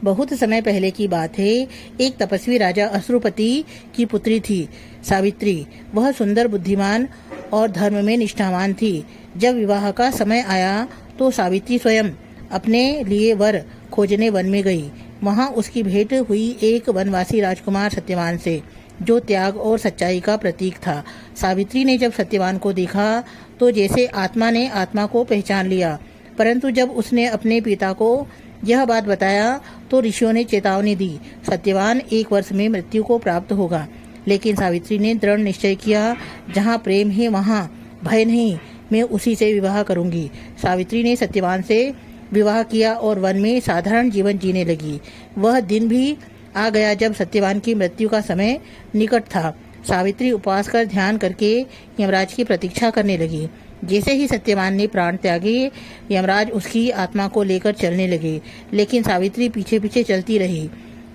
बहुत समय पहले की बात है। एक तपस्वी राजा अश्रुपति की पुत्री थी सावित्री। वह सुंदर, बुद्धिमान और धर्म में निष्ठावान थी। जब विवाह का समय आया तो सावित्री स्वयं अपने लिए वर खोजने वन में गई। वहां उसकी भेंट हुई एक वनवासी राजकुमार सत्यवान से, जो त्याग और सच्चाई का प्रतीक था। सावित्री ने जब सत्यवान को देखा तो जैसे आत्मा ने आत्मा को पहचान लिया। परंतु जब उसने अपने पिता को यह बात बताया तो ऋषियों ने चेतावनी दी, सत्यवान 1 वर्ष में मृत्यु को प्राप्त होगा। लेकिन सावित्री ने दृढ़ निश्चय किया, जहाँ प्रेम है वहाँ भय नहीं, मैं उसी से विवाह करूंगी। सावित्री ने सत्यवान से विवाह किया और वन में साधारण जीवन जीने लगी। वह दिन भी आ गया जब सत्यवान की मृत्यु का समय निकट था। सावित्री उपवास कर ध्यान करके यमराज की प्रतीक्षा करने लगी। जैसे ही सत्यवान ने प्राण त्यागे, यमराज उसकी आत्मा को लेकर चलने लगे, लेकिन सावित्री पीछे पीछे चलती रही।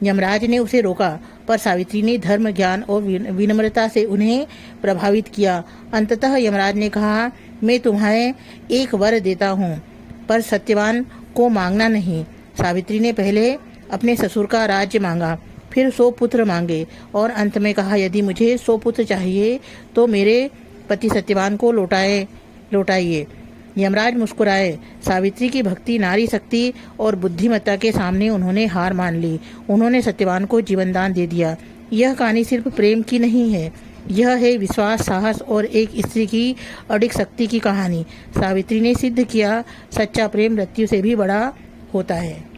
यमराज ने उसे रोका, पर सावित्री ने धर्म, ज्ञान और विनम्रता से उन्हें प्रभावित किया। अंततः यमराज ने कहा, मैं तुम्हें एक वर देता हूँ, पर सत्यवान को मांगना नहीं। सावित्री ने पहले अपने ससुर का राज्य मांगा, फिर 100 पुत्र मांगे और अंत में कहा, यदि मुझे 100 पुत्र चाहिए तो मेरे पति सत्यवान को लौटाइए। यमराज मुस्कुराए। सावित्री की भक्ति, नारी शक्ति और बुद्धिमत्ता के सामने उन्होंने हार मान ली। उन्होंने सत्यवान को जीवन दान दे दिया। यह कहानी सिर्फ प्रेम की नहीं है, यह है विश्वास, साहस और एक स्त्री की अडिग शक्ति की कहानी। सावित्री ने सिद्ध किया, सच्चा प्रेम मृत्यु से भी बड़ा होता है।